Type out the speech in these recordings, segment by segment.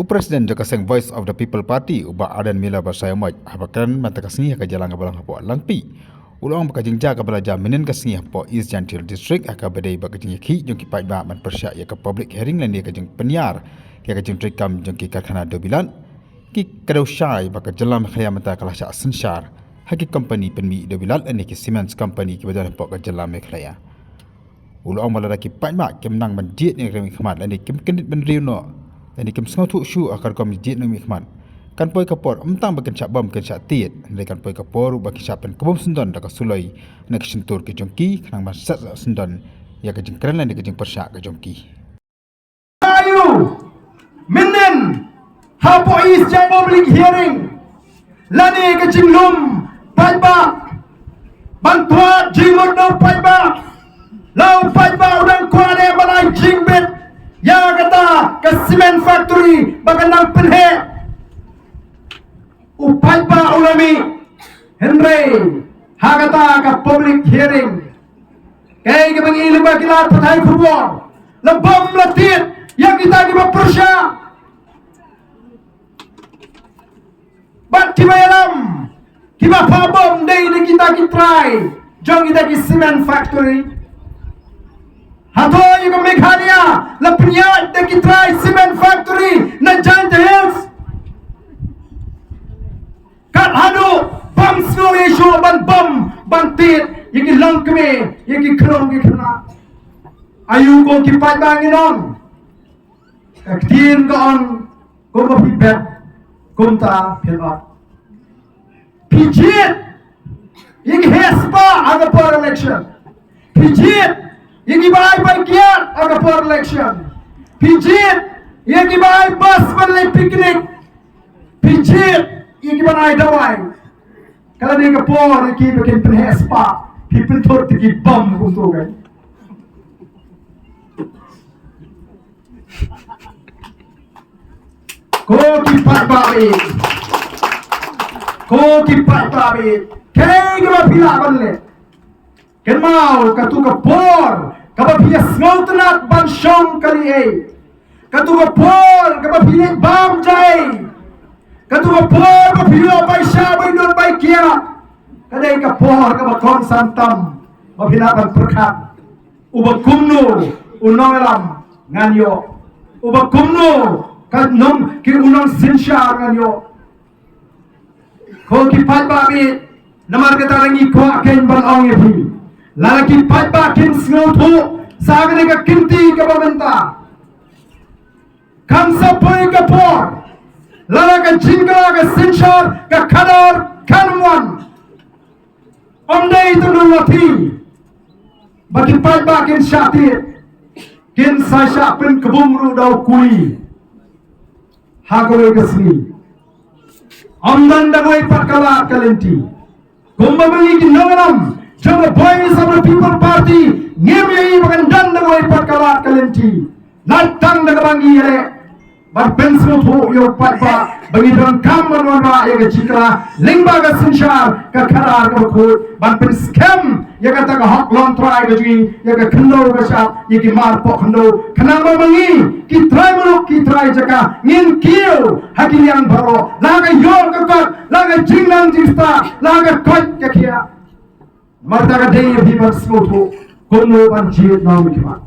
Presiden jaka seng Voice of the People Party ubah Adan Mila Barsayamaj habakan mata kasni ka jalan kabalang hapo langpi ulang bakajing jaga belajar menen kasni hapo East Jantil District aka badai bakajing ki jong ki pai ba man persya ya ka public hearing lan dia kajing penyiar ya kajing trikam jong ki karkhana dobilan ki kadau syai baka jalan khaya mata kalah sya sensyar haki company penmi dobilan ani ki Siemens company ki badan hapo ka jalan mekhaya ulang malaraki pai ma kemnang mandiet ni kami khmat lan kim kendit ben riuno dan ikem sengaut syu akar kom jit nang mikman kan poi kapor emtang bakan cak bom kan cak tiet kan poi kapor baki sapen kebom sendon dak sulai nak sentur ke jongki nang masat sendon ya ke jengkran lan ke jeng persyak ke jongki ayu menen hapo is jang public hearing lani ke jinglum paiba bantua jimur no paiba lau paiba udang kuane balai jingbet ya kata ke cement factory baganang penhe upai pa ulami Henry ha kata ke public hearing kay ke bangi lima kilat patai football lebam latit yang kita di bersya bat kibayalam kiba pabom day kita try jong kita ki cement factory Hato yung Meghania, lapnyat na kitry cement factory na Giant Hills. Kat hado, bam snow issue, ban bam, bantit, yung ilang kami, yung ikrong ikna. Ayaw ko kipat bangin on. Kaktiin ko on, kung mapipet, kung ta, pilot. Pijit, yung hespa, aga for election. Pijit, yang ibahay bagian aga for election. Pijit, yang ibahay bus malay picnic. Pijit, yang ibahay daway. Kalau dia kapor, yang bikin penhespa, pipintur tiki bom kuntugan. Ko kipat babi, kaya nga pilaban le. Kenmau katu kapor. Kapapia snoutenat ban syong kali Katu kapor kapapia bam jay. Katu kapor kapapia bay siya bay nun bay kia. Kadai kapor kapakon santam. Mapinapan perkat. Ubag kumno unong alam nganyo. Ubag kumno kadnom ki unong sinsya nganyo. Ko kipat babi namar katarangi ko akin ban ong epi. Lalaki paiba kin snautu sagane ka kinti ka babenta kamsa poi ka por lalaka jinga ka sinchar ka kadar kanwan omdei tu nulati baki paiba kin shati kin sasha pin kabumru daw kui hagawe gasni omdan dagoi pakala kalenti kumbabangi kin nanganam Jom Voice of the People Party ngemi bagan dan nagoi patkalat kalenti latang nagabangi ere bar pensmo tho yo patba bangi don kamman wala ya chikra lingba ga sinshar ka kharar ko khut ban pen scam ya ka ta hok lon try ga ji ya ka khndo ga sha ya ki mar po khndo khanang ma bangi ki try jaka ngin kiu hakilian baro laga yo ka laga jingnang jista laga kot ka kia Marta ka day biman smoto kono ban jit na mikima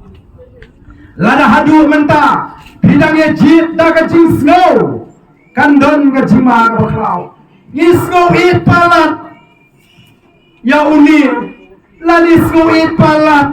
lada hadu menta bidang ye jit da ka jing snow kandon ka jima ka baklaw isgo it palat ya uni lali snow it palat